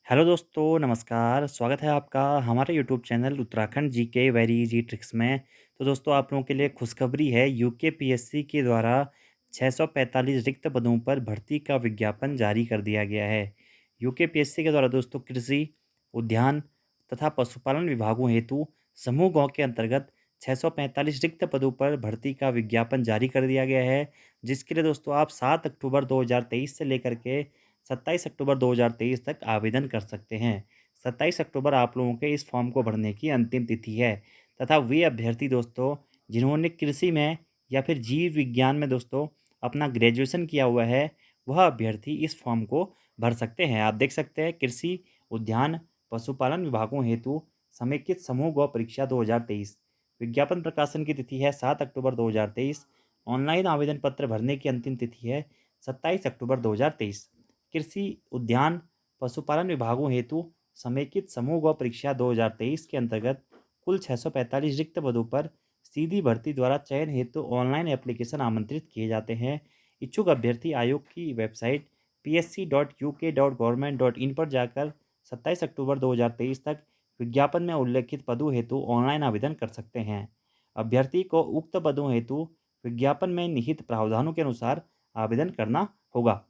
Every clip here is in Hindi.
हेलो दोस्तों, नमस्कार। स्वागत है आपका हमारे YouTube channel Uttarakhand GK very easy tricks में। तो दोस्तों, आप लोगों के लिए खुशखबरी है। यूकेपीएससी के द्वारा 645 रिक्त पदों पर भर्ती का विज्ञापन जारी कर दिया गया है। यूकेपीएससी के द्वारा दोस्तों कृषि, उद्यान तथा पशुपालन विभागों हेतु समूह गाँव के अंतर्गत 645 रिक्त पदों पर भर्ती का विज्ञापन जारी कर दिया गया है, जिसके लिए दोस्तों आप 7 अक्टूबर 2023 से लेकर के 27 अक्टूबर 2023 तक आवेदन कर सकते हैं। 27 अक्टूबर आप लोगों के इस फॉर्म को भरने की अंतिम तिथि है तथा वे अभ्यर्थी दोस्तों जिन्होंने कृषि में या फिर जीव विज्ञान में दोस्तों अपना ग्रेजुएशन किया हुआ है, वह अभ्यर्थी इस फॉर्म को भर सकते हैं। आप देख सकते हैं कृषि, उद्यान, पशुपालन विभागों हेतु समेकित समूह गौ परीक्षा 2023। विज्ञापन प्रकाशन की तिथि है 7 अक्टूबर 2023। ऑनलाइन आवेदन पत्र भरने की अंतिम तिथि है 27 अक्टूबर 2023। कृषि, उद्यान, पशुपालन विभागों हेतु समेकित समूह गौ परीक्षा 2023 के अंतर्गत कुल 645 रिक्त पदों पर सीधी भर्ती द्वारा चयन हेतु ऑनलाइन एप्लीकेशन आमंत्रित किए जाते हैं। इच्छुक अभ्यर्थी आयोग की वेबसाइट psc.uk.government.in पर जाकर 27 अक्टूबर 2023 तक विज्ञापन में उल्लेखित पदों हेतु ऑनलाइन आवेदन कर सकते हैं। अभ्यर्थी को उक्त पदों हेतु विज्ञापन में निहित प्रावधानों के अनुसार आवेदन करना होगा।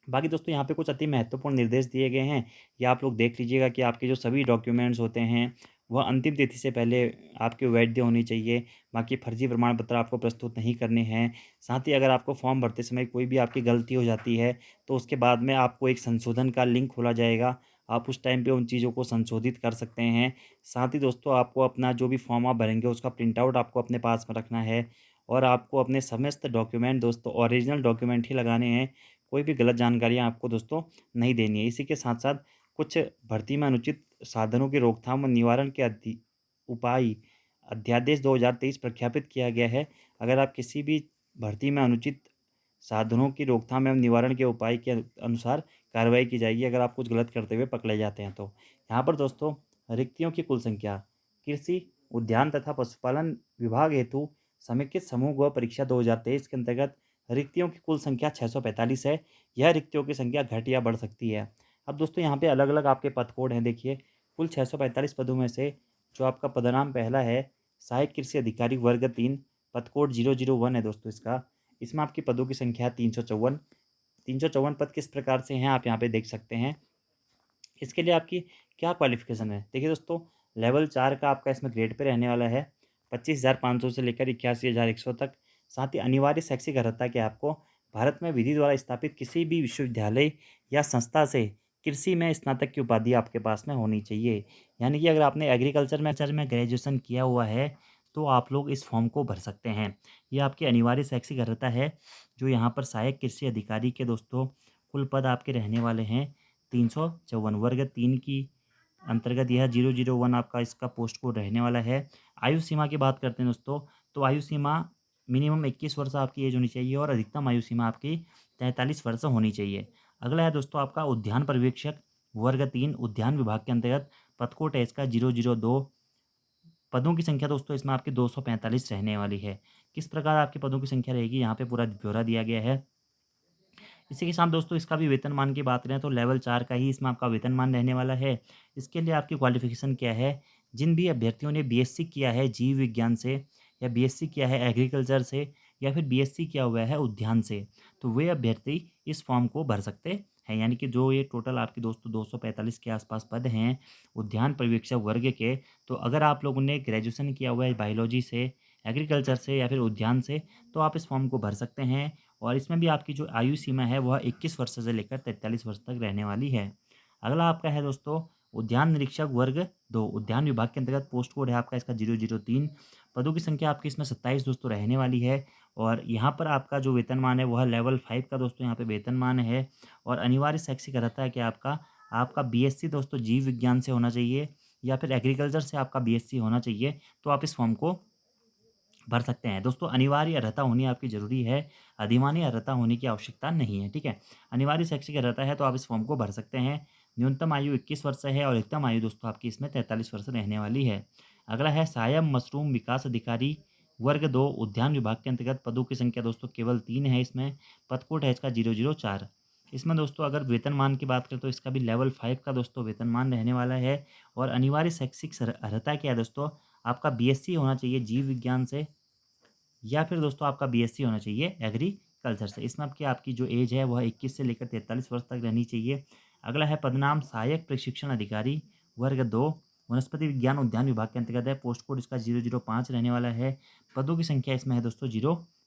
बाकी दोस्तों यहाँ पे कुछ अति महत्वपूर्ण निर्देश दिए गए हैं। ये आप लोग देख लीजिएगा कि आपके जो सभी डॉक्यूमेंट्स होते हैं वह अंतिम तिथि से पहले आपके वैध होनी चाहिए। बाकी फर्जी प्रमाण पत्र आपको प्रस्तुत नहीं करने हैं। साथ ही अगर आपको फॉर्म भरते समय कोई भी आपकी गलती हो जाती है तो उसके बाद में आपको एक संशोधन का लिंक खोला जाएगा। आप उस टाइम पे उन चीज़ों को संशोधित कर सकते हैं। साथ ही दोस्तों आपको अपना जो भी फॉर्म आप भरेंगे उसका प्रिंट आउट आपको अपने पास में रखना है और आपको अपने समस्त डॉक्यूमेंट दोस्तों ओरिजिनल डॉक्यूमेंट ही लगाने हैं। कोई भी गलत जानकारियाँ आपको दोस्तों नहीं देनी है। इसी के साथ-साथ कुछ भर्ती में अनुचित साधनों की रोकथाम और निवारण के उपाय अध्यादेश 2023 प्रख्यापित किया गया है। अगर आप किसी भी भर्ती में अनुचित साधनों की रोकथाम एवं निवारण के उपाय के अनुसार कार्रवाई की जाएगी, अगर आप कुछ गलत करते हुए पकड़े जाते हैं तो। यहाँ पर दोस्तों रिक्तियों की कुल संख्या कृषि, उद्यान तथा पशुपालन विभाग हेतु समेकित समूह गौ परीक्षा 2023 के अंतर्गत रिक्तियों की कुल संख्या 645 है। यह रिक्तियों की संख्या घट या बढ़ सकती है। अब दोस्तों यहाँ पे अलग-अलग आपके पद कोड हैं। देखिए, कुल 645 पदों में से जो आपका पदनाम पहला है, सहायक कृषि अधिकारी वर्ग 3, पद कोड 001 है दोस्तों इसका। इसमें आपकी पदों की संख्या 354। 354 पद किस प्रकार से हैं आप यहाँ पे देख सकते हैं। इसके लिए आपकी क्या क्वालिफ़िकेशन है? देखिए दोस्तों, लेवल 4 का आपका इसमें ग्रेड पे रहने वाला है, 25,500 से लेकर 81,100 तक। साथ ही अनिवार्य शैक्षिक अर्हता क्या है आपको, भारत में विधि द्वारा स्थापित किसी भी विश्वविद्यालय या संस्था से कृषि में स्नातक की उपाधि आपके पास में होनी चाहिए। यानी कि अगर आपने एग्रीकल्चर में ग्रेजुएशन किया हुआ है, तो आप लोग इस फॉर्म को भर सकते हैं। ये आपकी अनिवार्य शैक्षिक अर्हता है, जो यहाँ पर सहायक कृषि अधिकारी के दोस्तों कुल पद आपके रहने वाले हैं 354। वर्ग 3 की अंतर्गत यह 001 आपका इसका पोस्ट कोड रहने वाला है। आयु सीमा की बात करते हैं दोस्तों, तो आयु सीमा मिनिमम 21 वर्ष आपकी एज होनी चाहिए और अधिकतम आयु सीमा आपकी 43 वर्ष होनी चाहिए। अगला है दोस्तों आपका उद्यान पर्यवेक्षक वर्ग 3 उद्यान विभाग के अंतर्गत पद कोड है इसका 002। पदों की संख्या दोस्तों इसमें आपकी 245 रहने वाली है। किस प्रकार आपकी पदों की संख्या रहेगी, यहाँ पे पूरा ब्यौरा दिया गया है। इसी के साथ दोस्तों इसका भी वेतनमान की बात करें तो लेवल 4 का ही इसमें आपका वेतनमान रहने वाला है। इसके लिए आपकी क्वालिफ़िकेशन क्या है? जिन भी अभ्यर्थियों ने बीएससी किया है जीव विज्ञान से या बीएससी किया है एग्रीकल्चर से या फिर बीएससी किया हुआ है उद्यान से, तो वे अभ्यर्थी इस फॉर्म को भर सकते हैं। यानी कि जो ये टोटल आपके दोस्तों 245 के आसपास पद हैं उद्यान पर्यवेक्षक वर्ग के, तो अगर आप लोगों ने ग्रेजुएशन किया हुआ है बायोलॉजी से, एग्रीकल्चर से या फिर उद्यान से, तो आप इस फॉर्म को भर सकते हैं। और इसमें भी आपकी जो आयु सीमा है वह 21 वर्ष से लेकर 43 वर्ष तक रहने वाली है। अगला आपका है दोस्तों उद्यान निरीक्षक वर्ग 2 उद्यान विभाग के अंतर्गत पोस्ट कोड है आपका इसका 003। पदों की संख्या आपकी इसमें 27 दोस्तों रहने वाली है और यहाँ पर आपका जो वेतनमान है वह लेवल 5 का दोस्तों यहाँ पे वेतनमान है। और अनिवार्य शैक्षिक रहता है कि आपका बीएससी दोस्तों जीव विज्ञान से होना चाहिए या फिर एग्रीकल्चर से आपका बीएससी होना चाहिए, तो आप इस फॉर्म को भर सकते हैं। दोस्तों अनिवार्य अर्हता होनी आपकी ज़रूरी है, अधिमानी अर्हता होने की आवश्यकता नहीं है, ठीक है? अनिवार्य शैक्षिक अर्हता है तो आप इस फॉर्म को भर सकते हैं। न्यूनतम आयु 21 वर्ष है और अधिकतम आयु दोस्तों आपकी इसमें 43 वर्ष रहने वाली है। अगला है सहायक मशरूम विकास अधिकारी वर्ग 2 उद्यान विभाग के अंतर्गत पदों की संख्या दोस्तों केवल 3 है इसमें, पद कोड है इसका 004। इसमें दोस्तों अगर वेतनमान की बात करें तो इसका भी लेवल 5 का दोस्तों वेतनमान रहने वाला है। और अनिवार्य शैक्षिक अर्हता क्या है दोस्तों, आपका बीएससी होना चाहिए जीव विज्ञान से, या फिर दोस्तों आपका बीएससी होना चाहिए एग्रीकल्चर से। इसमें आपकी आपकी जो एज है वह 21 से लेकर 43 वर्ष तक रहनी चाहिए। अगला है पदनाम सहायक प्रशिक्षण अधिकारी वर्ग 2, वनस्पति विज्ञान उद्यान विभाग के अंतर्गत है। पोस्ट कोड इसका 005 रहने वाला है। पदों की संख्या इसमें है दोस्तों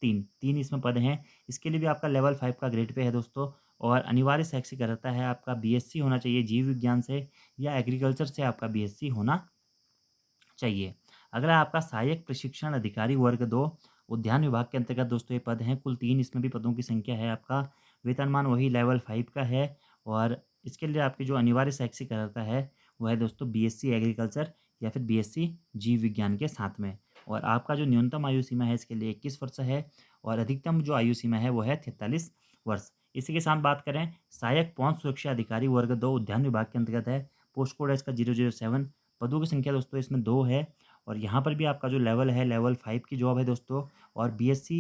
3 इसमें पद हैं। इसके लिए भी आपका लेवल 5 का ग्रेड पे है दोस्तों। और अनिवार्य शैक्षिक अर्हता है आपका बीएससी होना चाहिए जीव विज्ञान से, या एग्रीकल्चर से आपका बीएससी होना चाहिए। अगला आपका सहायक प्रशिक्षण अधिकारी वर्ग 2, उद्यान विभाग के अंतर्गत दोस्तों ये पद हैं, कुल 3 इसमें भी पदों की संख्या है। आपका वेतनमान वही लेवल 5 का है। और इसके लिए आपकी जो अनिवार्य शैक्षिक अर्हता है वह है दोस्तों बीएससी एग्रीकल्चर या फिर बीएससी जीव विज्ञान के साथ में। और आपका जो न्यूनतम आयु सीमा है इसके लिए 21 वर्ष है, और अधिकतम जो आयु सीमा है वो है 43 वर्ष। इसी के साथ बात करें सहायक पौध सुरक्षा अधिकारी वर्ग 2, उद्यान विभाग के अंतर्गत है। पोस्ट कोड है इसका 007। पदों की संख्या दोस्तों इसमें 2 है। और यहाँ पर भी आपका जो लेवल है लेवल 5 की जॉब है दोस्तों। और बीएससी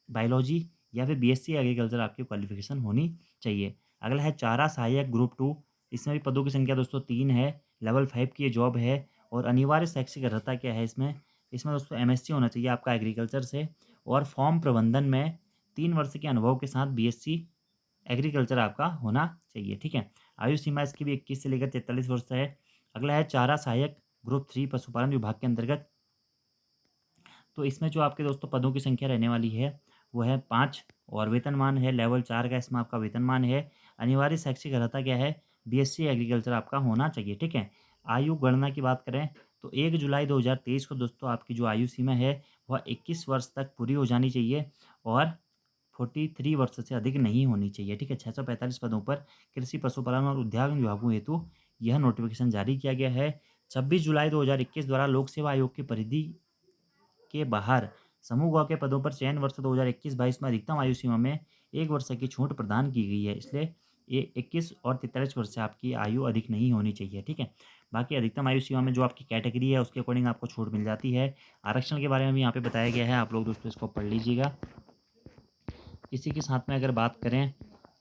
बायोलॉजी या फिर बीएससी एग्रीकल्चर आपकी क्वालिफिकेशन होनी चाहिए। अगला है चारा सहायक ग्रुप 2। इसमें भी पदों की संख्या दोस्तों 3 है, लेवल 5 की ये जॉब है। और अनिवार्य शैक्षिक अर्हता क्या है इसमें, इसमें दोस्तों एमएससी होना चाहिए आपका एग्रीकल्चर से। और फॉर्म प्रबंधन में 3 वर्ष के अनुभव के साथ बीएससी एग्रीकल्चर आपका होना चाहिए। ठीक है, आयु सीमा इसकी भी 21 से लेकर 43 वर्ष है। अगला है चारा सहायक ग्रुप 3 पशुपालन विभाग के अंतर्गत। तो इसमें जो आपके दोस्तों पदों की संख्या रहने वाली है वो है 5, और वेतनमान है लेवल 4 का इसमें आपका वेतनमान है। अनिवार्य शैक्षिक अर्हता क्या है, बीएससी एग्रीकल्चर आपका होना चाहिए। ठीक है, आयु गणना की बात करें तो 1 जुलाई 2023 को दोस्तों आपकी जो आयु सीमा है वह 21 वर्ष तक पूरी हो जानी चाहिए, और 43 वर्ष से अधिक नहीं होनी चाहिए। ठीक है, 645 पदों पर कृषि पशुपालन और उद्यान विभागों हेतु यह नोटिफिकेशन जारी किया गया है। 26 जुलाई 2021 द्वारा लोक सेवा आयोग की परिधि के बाहर समूह ग के पदों पर चयन वर्ष 2021-22 में अधिकतम आयु सीमा में 1 वर्ष की छूट प्रदान की गई है। इसलिए ये 21 और 43 वर्ष से आपकी आयु अधिक नहीं होनी चाहिए। ठीक है, बाकी अधिकतम आयु सीमा में जो आपकी कैटेगरी है उसके अकॉर्डिंग आपको छूट मिल जाती है। आरक्षण के बारे में भी यहाँ पे बताया गया है, आप लोग दोस्तों इसको पढ़ लीजिएगा। इसी के साथ में अगर बात करें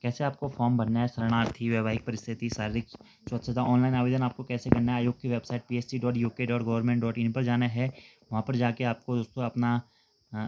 कैसे आपको फॉर्म भरना है, शरणार्थी, वैवाहिक परिस्थिति, शारीरिक स्वच्छता, ऑनलाइन आवेदन आपको कैसे करना है, आयोग की वेबसाइट psc.uk.government.in पर जाना है। वहाँ पर जाके आपको दोस्तों अपना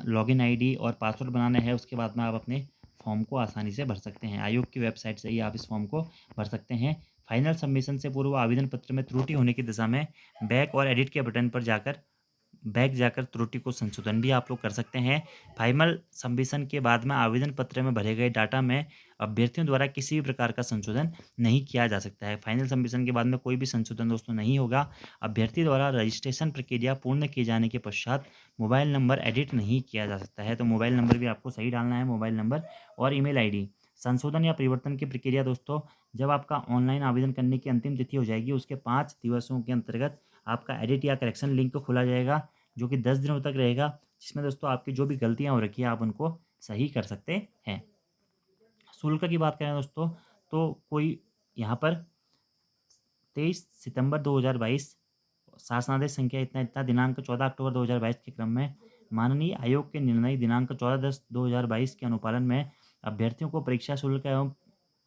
लॉगिन आईडी और पासवर्ड बनाना है। उसके बाद में आप अपने फॉर्म को आसानी से भर सकते हैं। आयोग की वेबसाइट से ही आप इस फॉर्म को भर सकते हैं। फाइनल सबमिशन से पूर्व आवेदन पत्र में त्रुटि होने की दिशा में बैक और एडिट के बटन पर जाकर त्रुटि को संशोधन भी आप लोग कर सकते हैं। फाइनल सबमिशन के बाद में आवेदन पत्र में भरे गए डाटा में अभ्यर्थियों द्वारा किसी भी प्रकार का संशोधन नहीं किया जा सकता है। फाइनल सबमिशन के बाद में कोई भी संशोधन दोस्तों नहीं होगा। अभ्यर्थी द्वारा रजिस्ट्रेशन प्रक्रिया पूर्ण किए जाने के पश्चात मोबाइल नंबर एडिट नहीं किया जा सकता है। तो मोबाइल नंबर भी आपको सही डालना है, मोबाइल नंबर और ईमेल आईडी। संशोधन या परिवर्तन की प्रक्रिया दोस्तों जब आपका ऑनलाइन आवेदन करने की अंतिम तिथि हो जाएगी उसके 5 दिवसों के अंतर्गत आपका एडिट या करेक्शन लिंक खोला जाएगा, जो कि 10 दिनों तक रहेगा, जिसमें दोस्तों आपकी जो भी गलतियां हो रखी है आप उनको सही कर सकते हैं। शुल्क की बात करें दोस्तों तो कोई यहाँ पर 23 सितंबर 2022 शासनादेश संख्या इतना इतना दिनांक 14 अक्टूबर 2022 के क्रम में माननीय आयोग के निर्णय दिनांक 14/10/2022 के अनुपालन में अभ्यर्थियों को परीक्षा शुल्क एवं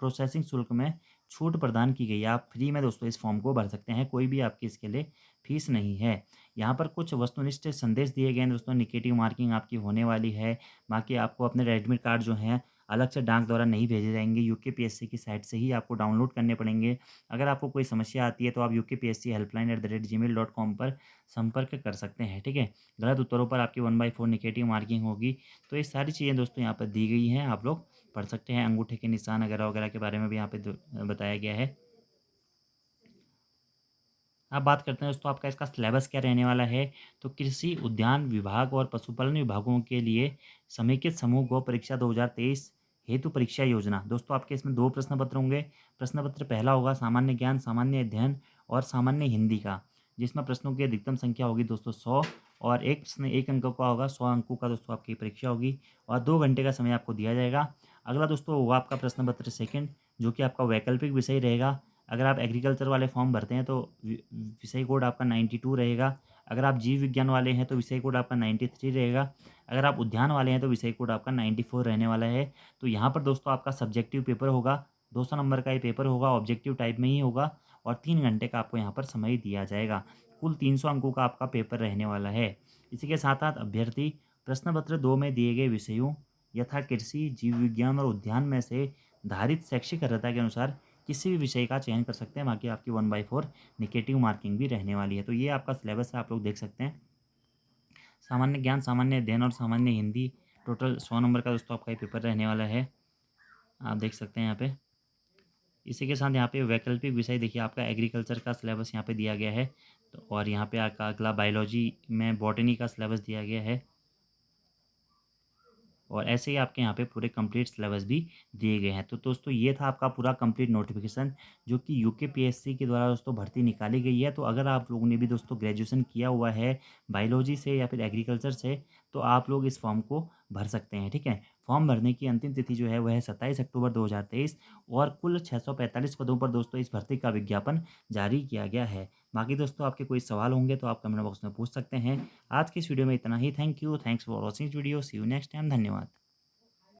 प्रोसेसिंग शुल्क में छूट प्रदान की गई है। आप फ्री में दोस्तों इस फॉर्म को भर सकते हैं, कोई भी आपकी इसके लिए फीस नहीं है। यहाँ पर कुछ वस्तुनिष्ठ संदेश दिए गए हैं दोस्तों, निगेटिव मार्किंग आपकी होने वाली है। बाकी आपको अपने एडमिट कार्ड जो हैं अलग से डाक द्वारा नहीं भेजे जाएंगे, यूकेपीएससी की साइट से ही आपको डाउनलोड करने पड़ेंगे। अगर आपको कोई समस्या आती है तो आप UKPSC helpline@gmail.com पर संपर्क कर सकते हैं। ठीक है, गलत उत्तरों पर आपकी 1/4 निगेटिव मार्किंग होगी। तो ये सारी चीज़ें दोस्तों यहाँ पर दी गई हैं, आप लोग पढ़ सकते हैं। अंगूठे के निशान वगैरह वगैरह के बारे में भी यहाँ पे बताया गया है। अब बात करते हैं दोस्तों आपका इसका सिलेबस क्या रहने वाला है। तो कृषि उद्यान विभाग और पशुपालन विभागों के लिए समेकित समूह गौ परीक्षा 2023 हेतु परीक्षा योजना। दोस्तों आपके इसमें 2 प्रश्न पत्र होंगे। प्रश्न पत्र पहला होगा सामान्य ज्ञान, सामान्य अध्ययन और सामान्य हिंदी का, जिसमें प्रश्नों की अधिकतम संख्या होगी दोस्तों 100, और एक प्रश्न 1 अंक का होगा। 100 अंकों का दोस्तों आपकी परीक्षा होगी और 2 घंटे का समय आपको दिया जाएगा। अगला दोस्तों होगा आपका प्रश्न पत्र सेकंड, जो कि आपका वैकल्पिक विषय रहेगा। अगर आप एग्रीकल्चर वाले फॉर्म भरते हैं तो विषय कोड आपका 92 रहेगा। अगर आप जीव विज्ञान वाले हैं तो विषय कोड आपका 93 रहेगा। अगर आप उद्यान वाले हैं तो विषय कोड आपका 94 रहने वाला है। तो यहाँ पर दोस्तों आपका सब्जेक्टिव पेपर होगा, 200 नंबर का ये पेपर होगा, ऑब्जेक्टिव टाइप में ही होगा और 3 घंटे का आपको यहाँ पर समय दिया जाएगा। कुल 300 अंकों का आपका पेपर रहने वाला है। इसी के साथ-साथ अभ्यर्थी प्रश्न पत्र 2 में दिए गए विषयों यथा कृषि, जीव विज्ञान और उद्यान में से धारित शैक्षिक अर्हता के अनुसार किसी भी विषय का चयन कर सकते हैं। बाकी आपकी 1/4 नेगेटिव मार्किंग भी रहने वाली है। तो ये आपका सिलेबस है, आप लोग देख सकते हैं। सामान्य ज्ञान, सामान्य अध्ययन और सामान्य हिंदी, टोटल 100 नंबर का दोस्तों आपका ये पेपर रहने वाला है। आप देख सकते हैं यहाँ पे। इसी के साथ यहाँ पे वैकल्पिक विषय देखिए आपका एग्रीकल्चर का सिलेबस यहाँ पे दिया गया है। तो और यहाँ पे आपका अगला बायोलॉजी में बॉटनी का सिलेबस दिया गया है। और ऐसे ही आपके यहाँ पे पूरे कंप्लीट सिलेबस भी दिए गए हैं। तो दोस्तों ये था आपका पूरा कंप्लीट नोटिफिकेशन जो कि यूकेपीएससी के द्वारा दोस्तों भर्ती निकाली गई है। तो अगर आप लोगों ने भी दोस्तों ग्रेजुएशन किया हुआ है बायोलॉजी से या फिर एग्रीकल्चर से, तो आप लोग इस फॉर्म को भर सकते हैं, ठीक है। फॉर्म भरने की अंतिम तिथि जो है वह है 27 अक्टूबर 2023 और कुल 645 पदों पर दोस्तों इस भर्ती का विज्ञापन जारी किया गया है। बाकी दोस्तों आपके कोई सवाल होंगे तो आप कमेंट बॉक्स में पूछ सकते हैं। आज की इस वीडियो में इतना ही। Thank you, thanks for watching video, see you next time, धन्यवाद।